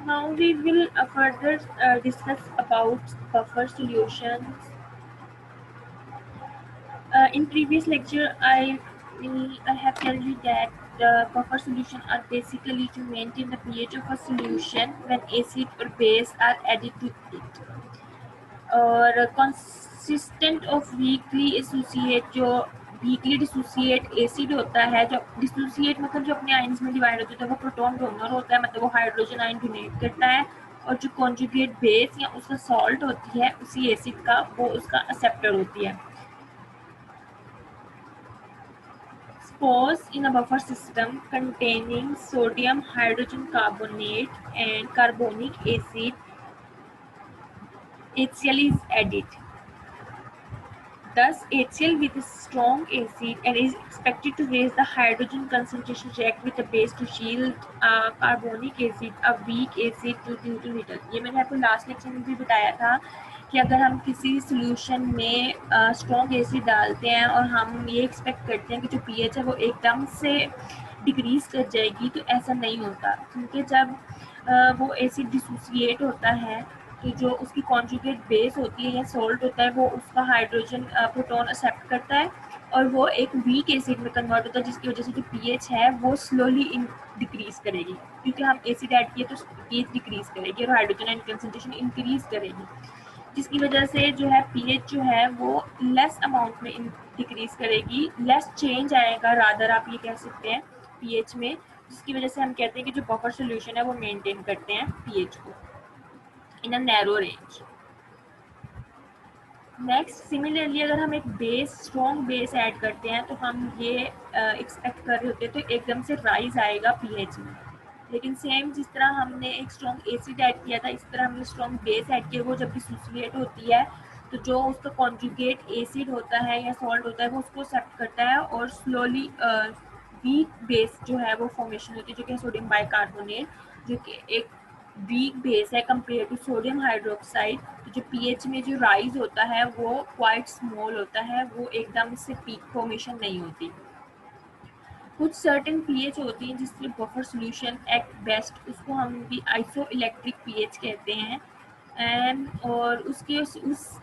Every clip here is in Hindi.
Now we will further discuss about buffer solutions. In previous lecture, I have told you that the buffer solution are basically to maintain the pH of a solution when acid or base are added to it. और consistent of weakly associate जो weakly dissociate acid होता है, जो dissociate मतलब जो अपने आयन्स में डिवाइड होता है वो प्रोटॉन डोनर होता है, मतलब वो हाइड्रोजन आयन डोनेट करता है, और जो कॉन्जुगेट बेस या उसका सॉल्ट होती है उसी एसिड का, वो उसका एक्सेप्टर होती है. Suppose in a buffer system containing sodium hydrogen carbonate and carbonic acid, HCl is added. Thus, HCl with a strong acid and is expected to raise the hydrogen concentration react with the base to shield carbonic acid, a weak acid due to little. ये मैंने आपको लास्ट लेक्चर में भी बताया था कि अगर हम किसी सोल्यूशन में स्ट्रॉन्ग एसिड डालते हैं और हम ये एक्सपेक्ट करते हैं कि जो पीएच है वो एकदम से डिक्रीज कर जाएगी, तो ऐसा नहीं होता, क्योंकि जब वो एसिड डिसोसिएट होता है तो जो उसकी कॉन्जुगेट बेस होती है या सॉल्ट होता है वो उसका हाइड्रोजन प्रोटॉन एक्सेप्ट करता है और वो एक वीक एसिड में कन्वर्ट होता है, जिसकी वजह से जो पीएच है वो स्लोली डिक्रीज करेगी, क्योंकि हम एसिड ऐड किए तो पीएच डिक्रीज करेगी और हाइड्रोजन आयन कंसंट्रेशन इंक्रीज करेगी, जिसकी वजह से जो है पीएच जो है वो लेस अमाउंट में डिक्रीज करेगी, लेस चेंज आएगा, रादर आप ये कह सकते हैं पीएच में, जिसकी वजह से हम कहते हैं कि जो बफर सोल्यूशन है वो मेंटेन करते हैं पीएच को in a narrow range. Next, similarly अगर हम एक बेस स्ट्रॉन्ग बेस ऐड करते हैं तो हम ये एक्सपेक्ट कर रहे होते हैं तो एकदम से राइज आएगा पीएच में, लेकिन सेम जिस तरह हमने एक स्ट्रॉन्ग एसिड ऐड किया था इस तरह हमने स्ट्रॉन्ग बेस ऐड किया, वो जब डिसोसिएट होती है तो जो उसका कॉन्जुगेट एसिड होता है या सॉल्ट होता है वो उसको एक्सेप्ट करता है और स्लोली वीक बेस जो है वो फॉर्मेशन होती है, जो कि सोडियम बाइकार्बोनेट, जो कि एक वीक बेस है कंपेयर टू सोडियम हाइड्रोक्साइड. तो जो पीएच में जो राइज होता है वो क्वाइट स्मॉल होता है, वो एकदम से पीक फॉर्मेशन नहीं होती. कुछ सर्टेन पीएच होती हैं जिसके बफर सॉल्यूशन एक्ट बेस्ट, उसको हम भी आइसो इलेक्ट्रिक पीएच कहते हैं, एंड और उसके उस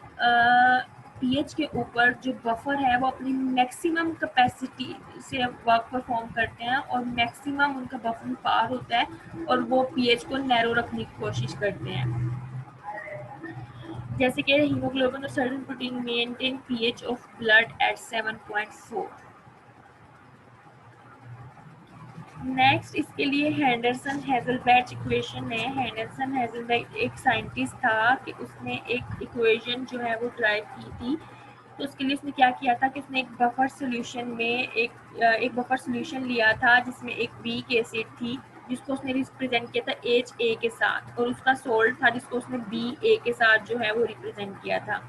पीएच के ऊपर जो बफर है वो अपनी मैक्सिमम कैपेसिटी से वर्क परफॉर्म करते हैं और मैक्सिमम उनका बफरिंग पावर होता है और वो पीएच को नैरो रखने की कोशिश करते हैं, जैसे कि हीमोग्लोबिन और certain protein maintain pH of blood at 7.4. Next, इसके लिए हेंडरसन हेजलबैच इक्वेशन है. हेंडरसन हेजलबैच एक साइंटिस्ट था कि उसने एक इक्वेशन जो है वो ड्राइव की थी. तो उसके लिए उसने क्या किया था कि उसने एक बफर सॉल्यूशन में एक बफर सॉल्यूशन लिया था जिसमें एक वीक एसिड थी जिसको उसने रिप्रेजेंट किया था HA के साथ, और उसका सोल्ट था जिसको उसने BA के साथ जो है वो रिप्रेजेंट किया था.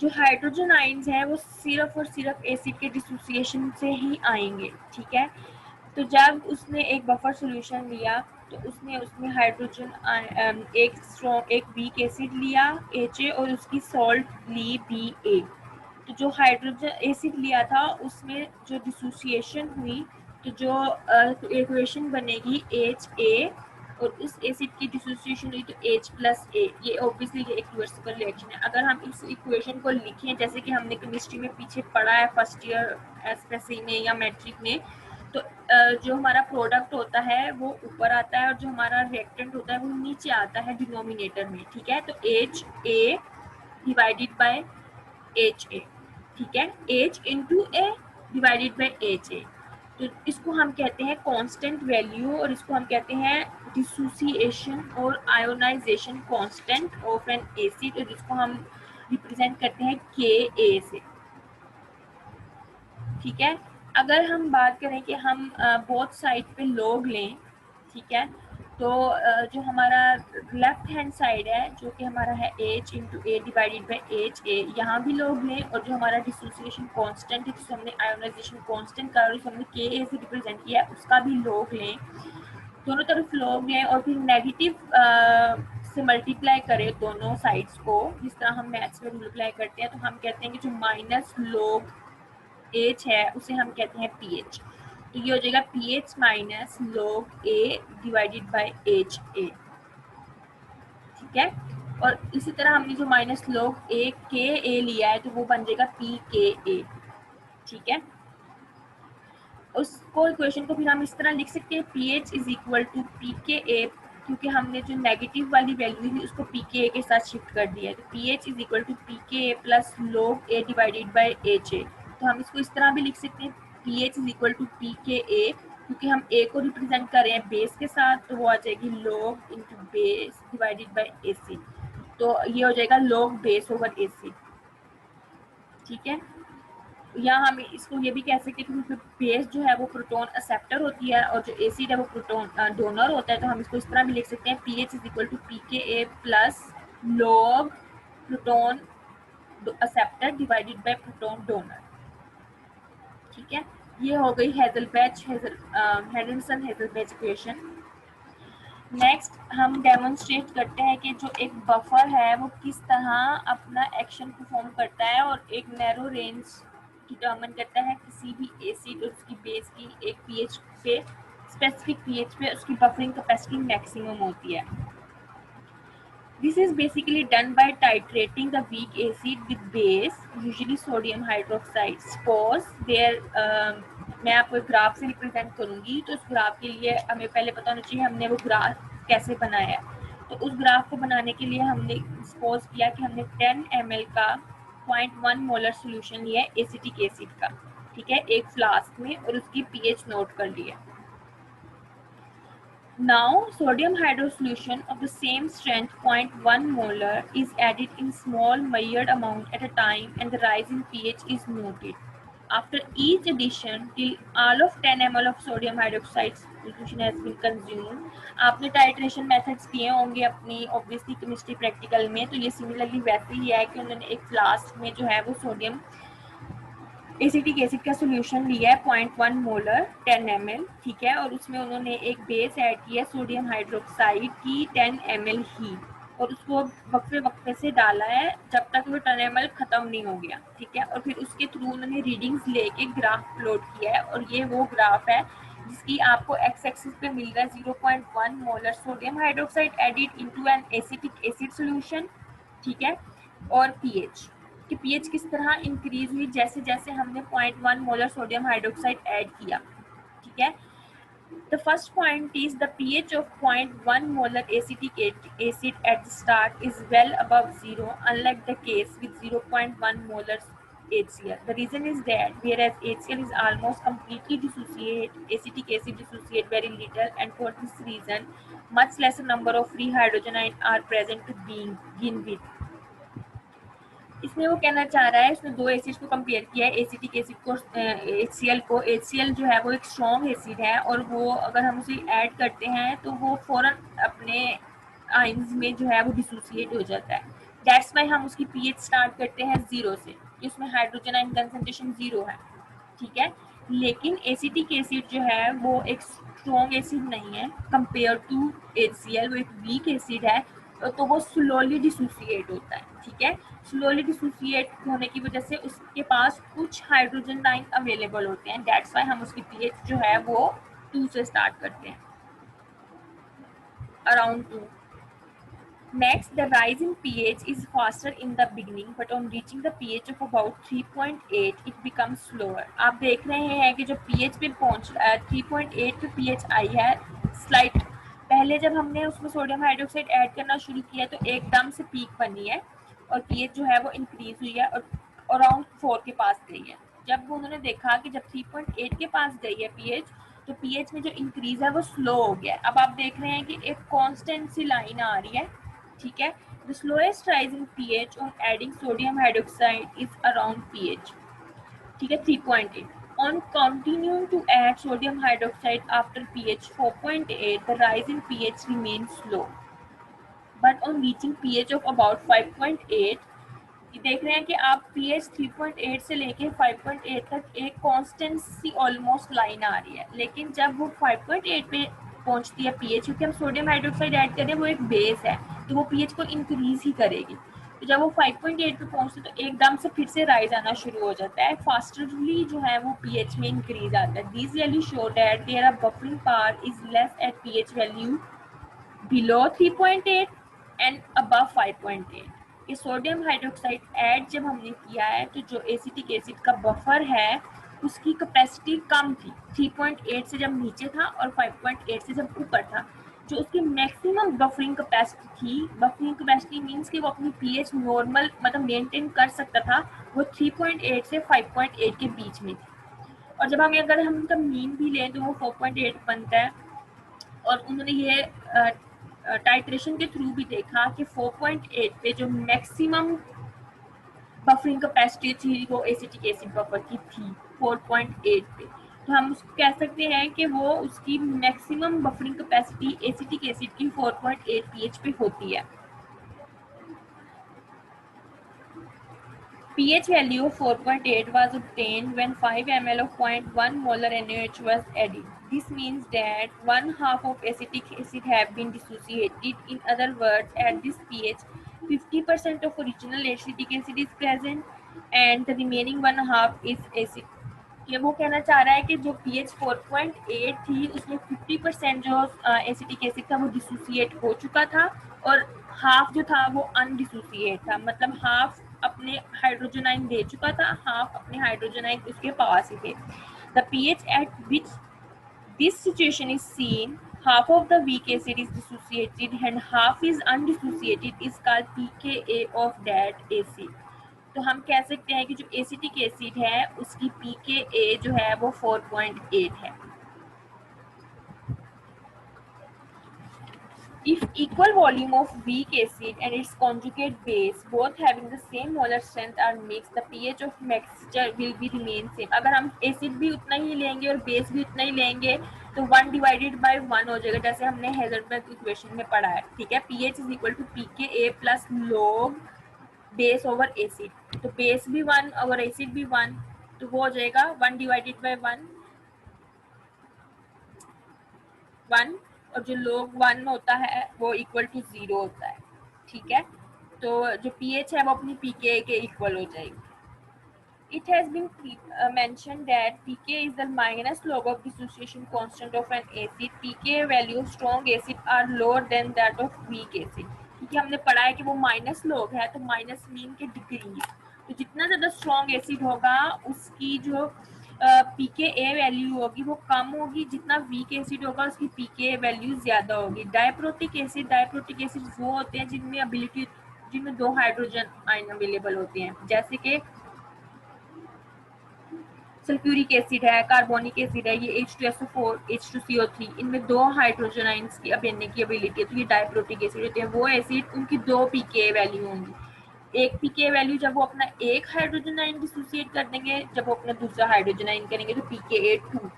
जो हाइड्रोजन आयन्स हैं वो सिर्फ और सिर्फ एसिड के डिसोसिएशन से ही आएंगे, ठीक है. तो जब उसने एक बफर सॉल्यूशन लिया तो उसने उसमें हाइड्रोजन एक वीक एसिड लिया HA और उसकी सॉल्ट ली BA. तो जो हाइड्रोजन एसिड लिया था उसमें जो डिसोसिएशन हुई तो जो इक्वेशन बनेगी HA और उस एसिड की डिसोसिएशन हुई तो H+A. ये ऑब्वियसली ये एक रिवर्सिबल रिएक्शन है. अगर हम इस इक्वेशन को लिखें जैसे कि हमने केमिस्ट्री में पीछे पढ़ा है फर्स्ट ईयर एसएससी में या मैट्रिक में, तो जो हमारा प्रोडक्ट होता है वो ऊपर आता है और जो हमारा रिएक्टेंट होता है वो नीचे आता है डिनोमिनेटर में, ठीक है. तो HA डिवाइडेड बाय HA, ठीक है, H into A divided by HA. तो इसको हम कहते हैं कांस्टेंट वैल्यू और इसको हम कहते हैं डिसोसिएशन और ionisation constant of an acid, और जिसको हम रिप्रेजेंट करते हैं KA से, ठीक है. अगर हम बात करें कि हम बोथ साइड पे लॉग लें, ठीक है, तो जो हमारा लेफ्ट हैंड साइड है जो कि हमारा है H into A divided by HA, यहाँ भी लॉग लें, और जो हमारा डिसोसिएशन कांस्टेंट है जिसको हमने आयोनाइजेशन कांस्टेंट का और हमने KA से रिप्रेजेंट किया है उसका भी लॉग लें, दोनों तरफ लॉग लें और फिर नेगेटिव से मल्टीप्लाई करें दोनों साइड्स को, जिस तरह हम मैथ्स में मल्टीप्लाई करते हैं, तो हम कहते हैं कि जो माइनस लॉग H है उसे हम कहते हैं pH. तो ये हो जाएगा pH minus log A divided by HA, ठीक है। और इसी तरह हमने जो माइनस log A के A लिया है तो वो बन जाएगा pKa, ठीक है। उसको इक्वेशन को फिर हम इस तरह लिख सकते हैं pH is equal to pKa, क्योंकि हमने जो नेगेटिव वाली वैल्यू थी उसको pKa के साथ शिफ्ट कर दिया है, तो pH is equal to pKa plus log A divided by HA। तो हम इसको इस तरह भी लिख सकते हैं pH is equal to pKa, क्योंकि हम A को रिप्रेजेंट कर रहे हैं बेस के साथ, तो वो आ जाएगी log into base divided by AC, तो ये हो जाएगा log बेस ओवर AC, ठीक है। या हम इसको ये भी कह सकते हैं कि बेस जो है वो प्रोटॉन एक्सेप्टर होती है और जो एसिड है वो प्रोटॉन डोनर होता है, तो हम इसको इस तरह भी लिख सकते हैं pH is equal to pKa plus log proton acceptor divided by proton donor, ठीक है। ये हो गई हेजलबैच इक्वेशन। नेक्स्ट हम डेमोन्स्ट्रेट करते हैं कि जो एक बफर है वो किस तरह अपना एक्शन परफॉर्म करता है और एक नैरो रेंज डिटर्मिन करता है किसी भी एसिड और उसकी बेस की एक पीएच पे, स्पेसिफिक पीएच पे उसकी बफरिंग कैपेसिटी मैक्सिमम होती है। This is basically done by titrating the weak acid with base, usually sodium hydroxide. Suppose there मैं आपको एक ग्राफ से रिप्रेजेंट करूंगी, तो उस ग्राफ के लिए हमें पहले पता होना चाहिए हमने वो ग्राफ कैसे बनाया है। तो उस ग्राफ को बनाने के लिए हमने सपोज किया कि हमने 10 ml का 0.1 मोलर सोल्यूशन लिया है एसिटिक एसिड का, ठीक है, एक फ्लास्क में, और उसकी pH नोट कर लिया। Now, sodium hydrosolution of the same strength 0.1 molar is added in small measured amount at a time and the rise in pH is noted. After each addition, till all of 10 ml of sodium hydroxide solution has been consumed. आपने टाइट्रेशन मेथड्स किए होंगे अपनी ऑब्वियसली केमिस्ट्री प्रैक्टिकल में, तो ये सिमिलरली वैसे ही है कि उन्होंने एक फ्लास्क में जो है वो सोडियम एसिटिक एसिड का सोल्यूशन लिया है 0.1 मोलर 10 ml, ठीक है, और उसमें उन्होंने एक बेस ऐड किया सोडियम हाइड्रोक्साइड की 10 ml ही, और उसको वक्फे वक्फे से डाला है जब तक वो 10 ml खत्म नहीं हो गया, ठीक है। और फिर उसके थ्रू उन्होंने रीडिंग्स लेके ग्राफ प्लॉट किया है, और ये वो ग्राफ है जिसकी आपको एक्स एक्सिस पे मिल रहा है 0.1 molar sodium hydroxide added into an acetic acid solution, ठीक है। और पीएच कि पीएच किस तरह इंक्रीज हुई जैसे जैसे हमने 0.1 मोलर सोडियम हाइड्रोक्साइड ऐड किया, ठीक है। The first point is the pH of 0.1 molar acetic acid at the start is well above zero, unlike the case with 0.1 molar HCl. The reason is that whereas HCl is almost completely dissociate, acetic acid dissociate very little, and for this reason, much lesser number of free hydrogen ions are present to begin with. इसमें वो कहना चाह रहा है, इसने दो एसिड को कंपेयर किया है, एसिटिक एसिड को HCl को। HCl जो है वो एक स्ट्रॉन्ग एसिड है और वो अगर हम उसे ऐड करते हैं तो वो फौरन अपने आयंस में जो है वो डिसोसिएट हो जाता है। दैट्स वाई हम उसकी पीएच स्टार्ट करते हैं 0 से, कि उसमें हाइड्रोजन आयन कंसंट्रेशन 0 है, ठीक है। लेकिन एसिटिक एसिड जो है वो एक स्ट्रॉन्ग एसिड नहीं है कंपेयर टू HCl, वो एक वीक एसिड है, तो वो स्लोली डिसोसिएट होता है, ठीक है। स्लोली डिसोसिएट होने की वजह से उसके पास कुछ हाइड्रोजन आयन अवेलेबल होते हैं, दैट्स व्हाई हम उसकी पीएच जो है वो 2 से स्टार्ट करते हैं, around 2। Next, the rise in pH is faster in the beginning, but on reaching the pH of about 3.8, it becomes slower. आप देख रहे हैं कि जो pH पे पहुंच 3.8 पे pH आई है, स्लाइट पहले जब हमने उसमें सोडियम हाइड्रोक्साइड ऐड करना शुरू किया तो एकदम से पीक बनी है और pH जो है वो इंक्रीज हुई है और अराउंड 4 के पास गई है। जब उन्होंने देखा कि जब 3.8 के पास गई है pH, तो pH में जो इंक्रीज है वो स्लो हो गया। अब आप देख रहे हैं कि एक कांस्टेंट सी लाइन आ रही है, ठीक है। The slowest rise in pH on adding sodium hydroxide is around pH, ठीक है, 3.8. On continuing to add sodium hydroxide after pH 4.8, the rise in pH remains slow. But on reaching pH of about 5.8, देख रहे हैं कि आप pH 3.8 से लेके 5.8 तक एक कांस्टेंट सी ऑलमोस्ट लाइन आ रही है, लेकिन जब वो 5.8 पे पहुंचती है pH, क्योंकि हम सोडियम हाइड्रोक्साइड ऐड करें वो एक बेस है तो वो pH को इंक्रीज ही करेगी। तो जब वो 5.8 पे पहुंचते तो एकदम से फिर से राइज आना शुरू हो जाता है, फास्टरली जो है वो पीएच में इंक्रीज आता है। This value show that their buffering power is less at pH value below 3.8 and above 5.8। ये सोडियम हाइड्रोक्साइड ऐड जब हमने किया है तो जो एसिटिक एसिड का बफर है उसकी कैपेसिटी कम थी, 3.8 से जब नीचे था और 5.8 से जब ऊपर था। जो उसकी मैक्सिमम बफरिंग कैपेसिटी थी, बफरिंग कैपेसिटी मींस कि वो अपनी पीएच नॉर्मल मतलब मेंटेन कर सकता था, वो 3.8 से 5.8 के बीच में थी। और जब हम अगर हम इनका मीन भी लें तो वो 4.8 बनता है। और उन्होंने ये टाइट्रेशन के थ्रू भी देखा कि 4.8 पे जो मैक्सिमम बफरिंग कैपेसिटी थी वो एसिटिक एसिड बफर की थी 4.8 पे। तो हम उसको कह सकते हैं कि वो उसकी maximum buffering capacity acetic acid की 4.8 पीएच पे होती है। pH value of 4.8 was obtained when 5 ml of 0.1 molar NaOH was added. This means that one half of acetic acid have been dissociated. In other words, at this pH, 50% of original acetic acid is present and the remaining one half is acid. ये वो कहना चाह रहा है कि जो pH 4.8 थी उसमें 50% जो एसिटिक एसिड था वो डिसोसिएट हो चुका था और हाफ जो था वो अनडिसोसिएट था, मतलब हाफ अपने हाइड्रोजन आयन दे चुका था, हाफ अपने हाइड्रोजन आयन उसके पास ही थे। The pH at which this situation is seen, half of the weak acid is dissociated and half is undissociated, is called pKa of that acid। तो हम कह सकते हैं कि जो एसिटिक एसिड है उसकी pKa जो है वो 4.8 है। If equal volume of weak acid and its conjugate base both having the same molar strength are mixed, the pH of mixture will be remain same। अगर हम एसिड भी उतना ही लेंगे और बेस भी उतना ही लेंगे तो 1 डिवाइडेड बाय 1 हो जाएगा, जैसे हमने हेजलबर्ग इक्वेशन में पढ़ा है। ठीक है, pH is equal to pKa plus log base over acid. तो बेस भी 1 और एसिड भी 1, तो वो हो जाएगा 1 डिवाइडेड बाय 1 1, और जो log 1 होता है वो इक्वल टू 0 होता है। ठीक है, तो जो pH है वो अपनी pKa के इक्वल हो जाएगी। It has been mentioned that pKa is the minus log of dissociation constant of an acid. pKa value of strong acid are lower than that of weak acid। क्योंकि हमने पढ़ा है कि वो माइनस लॉग है, तो माइनस मीन के डिक्रीज, तो जितना ज़्यादा स्ट्रॉन्ग एसिड होगा उसकी जो pKa वैल्यू होगी वो कम होगी, जितना वीक एसिड होगा उसकी pKa वैल्यू ज़्यादा होगी। डायप्रोटिक एसिड वो होते हैं जिनमें 2 हाइड्रोजन आयन अवेलेबल होते हैं, जैसे कि सल्फ्यूरिक एसिड है, कार्बोनिक एसिड है, ये H2SO4, H2CO3, इनमें 2 हाइड्रोजन आयंस की बनने की एबिलिटी है, तो ये डायप्रोटिक एसिड होते हैं। वो एसिड उनकी 2 pKa वैल्यू होंगी। एक pKa वैल्यू जब वो अपना एक हाइड्रोजन आयन डिसोसिएट कर देंगे, जब वो अपना दूसरा हाइड्रोजन आयन करेंगे तो pKa 2।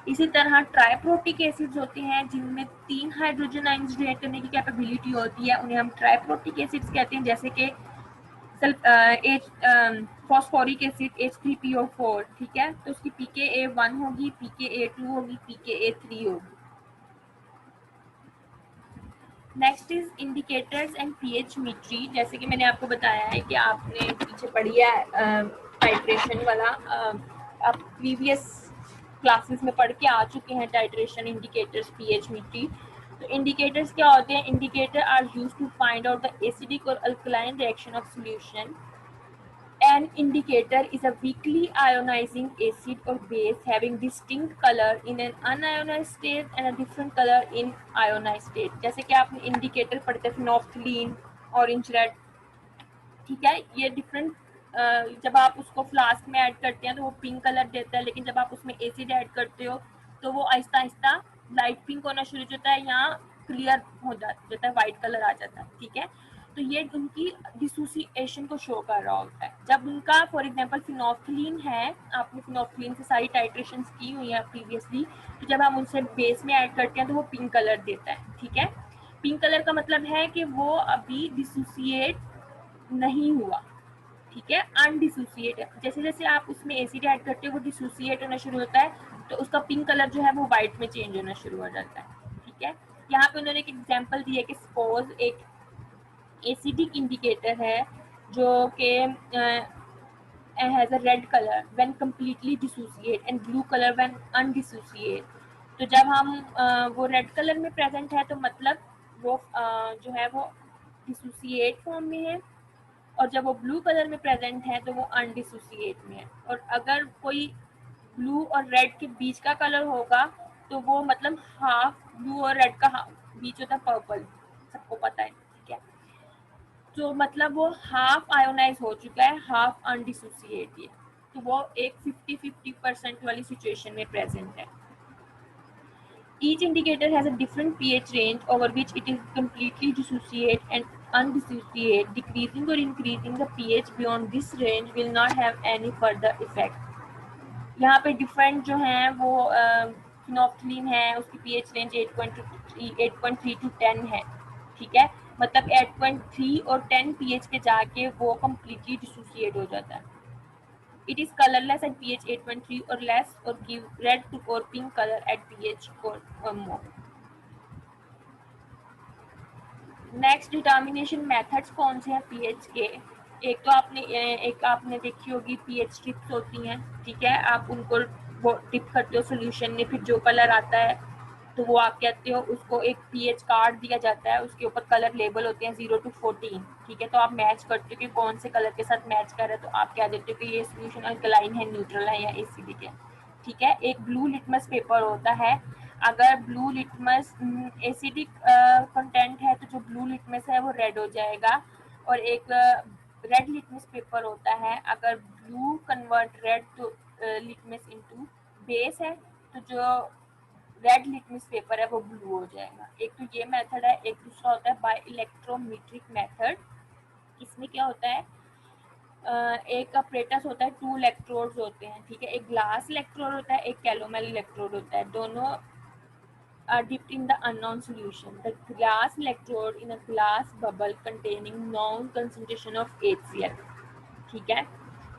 इसी तरह ट्राइप्रोटिक एसिड्स होते हैं जिनमें 3 हाइड्रोजन आयंस रिएक्ट करने की कैपेबिलिटी होती है, उन्हें हम ट्राइप्रोटिक एसिड्स कहते हैं, जैसे कि फॉस्फोरिक एसिड H3PO4। ठीक है, तो उसकी pKa 1 होगी, pKa 2 होगी, pKa 3 होगी। Next is indicators and pH metry. जैसे कि मैंने आपको बताया है कि आपने पीछे पढ़ी है टाइट्रेशन वाला, आप प्रीवियस क्लासेस में पढ़ के आ चुके हैं टाइट्रेशन, इंडिकेटर्स, पीएच मीट्री। तो इंडिकेटर्स क्या होते हैं? Indicator are used to find out the acidic और alkaline reaction of solution. An indicator is a weakly ionizing acid or base having distinct color in an unionized state and a different color in ionized state। जैसे कि आपने इंडिकेटर पढ़ते हैं फिनोल्फ्थलीन, ऑरेंज रेड। ठीक है, ये डिफरेंट, जब आप उसको फ्लास्क में ऐड करते हैं तो वो पिंक कलर देता है, लेकिन जब आप उसमें एसिड ऐड करते हो तो वो आहिस्ता आहिस्ता लाइट पिंक होना शुरू हो जाता है या क्लियर हो जाता है, वाइट कलर आ जाता है। ठीक है, तो ये उनकी डिसोसिएशन को शो कर रहा होता है। जब उनका फॉर एग्जांपल फिनोल्फ्थलीन है, आपने फिनोल्फ्थलीन से सारी टाइट्रेशंस की हुई हैं प्रीवियसली, तो जब हम उनसे बेस में ऐड करते हैं तो वो पिंक कलर देता है। ठीक है, पिंक कलर का मतलब है कि वो अभी डिसोसिएट नहीं हुआ। ठीक है, अनडिसोसिएट है। जैसे जैसे आप उसमें एसिड ऐड करते हो वो डिसोसिएट होना शुरू होता है, तो उसका पिंक कलर जो है वो व्हाइट में चेंज होना शुरू हो जाता है। ठीक है, यहाँ पे उन्होंने एक एग्जांपल दिया कि सपोज एक एसिडिक इंडिकेटर है जो कि has a red color when completely dissociate and blue color when undissociate। तो जब हम वो रेड कलर में प्रेजेंट है तो मतलब वो जो है वो डिसोसिएट फॉर्म में है, और जब वो ब्लू कलर में प्रेजेंट है तो वो अनडिसोसिएट में है। और अगर कोई ब्लू और रेड के बीच का कलर होगा तो वो मतलब हाफ ब्लू और रेड का बीच होता है पर्पल, सबको पता है, ठीक है। तो मतलब वो हाफ आयोनाइज हो चुका है, हाफ अनडिसोसिएट है, तो वो एक 50-50% वाली सिचुएशन में प्रेजेंट है। Each indicator has a different pH range over which it is completely dissociate and undissociate. Decreasing or increasing the pH beyond this range will not have any further effect. यहाँ पे डिफरेंट जो हैं वो फिनोफ्थलीन है, उसकी पीएच रेंज 8.3 to 10 है, ठीक है। मतलब 8.3 और 10 पीएच पे जाके वो कम्प्लीटली डिसोसिएट हो जाता है। It is colorless at pH 8.3 or less or give red to or pink color at pH or more. Next determination methods कौन से हैं पीएच के? एक आपने देखी होगी पीएच टिप्स होती हैं, ठीक है। आप उनको वो टिप करते हो सोल्यूशन में, फिर जो कलर आता है तो वो आप कहते हो, उसको एक पीएच कार्ड दिया जाता है, उसके ऊपर कलर लेबल होते हैं 0 to 14, ठीक है। तो आप मैच करते हो कि कौन से कलर के साथ मैच कर रहा है, तो आप कह देते हो कि ये सोल्यूशन अल्कलाइन है, न्यूट्रल है या एसिडिक है, ठीक है। एक ब्लू लिटमस पेपर होता है, अगर ब्लू लिटमस एसिडिक कंटेंट है तो जो ब्लू लिटमस है वो रेड हो जाएगा। और एक रेड लिटमस पेपर होता है, अगर blue convert red to litmus into base है तो जो रेड लिटमस पेपर है वो ब्लू हो जाएगा। एक तो ये मेथड है। एक दूसरा होता है बाय इलेक्ट्रोमेट्रिक मेथड। इसमें क्या होता है, एक अपरेटस होता है, 2 इलेक्ट्रोड्स होते हैं, ठीक है। एक ग्लास इलेक्ट्रोड होता है, एक कैलोमेल इलेक्ट्रोड होता है, दोनों are dipped in the unknown solution. The glass electrode in a glass bubble containing known concentration of HCl, ठीक है।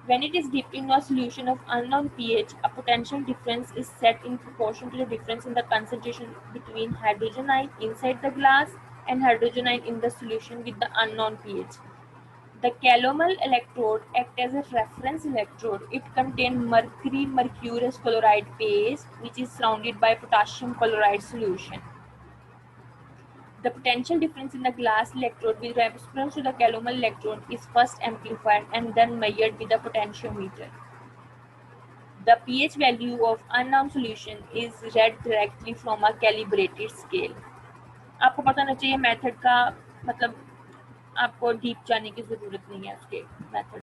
When it is dipped in a solution of unknown pH, a potential difference is set in proportion to the difference in the concentration between hydrogen ion inside the glass and hydrogen ion in the solution with the unknown pH. The calomel electrode acts as a reference electrode. It contains mercurous chloride paste, which is surrounded by potassium chloride solution. The potential difference in the glass electrode with reference to the calomel electrode is first amplified and then measured with a potentiometer. The pH value of unknown solution is read directly from a calibrated scale. आपको पता होना चाहिए मेथड का, मतलब आपको डीप जाने की जरूरत नहीं है उसके मेथड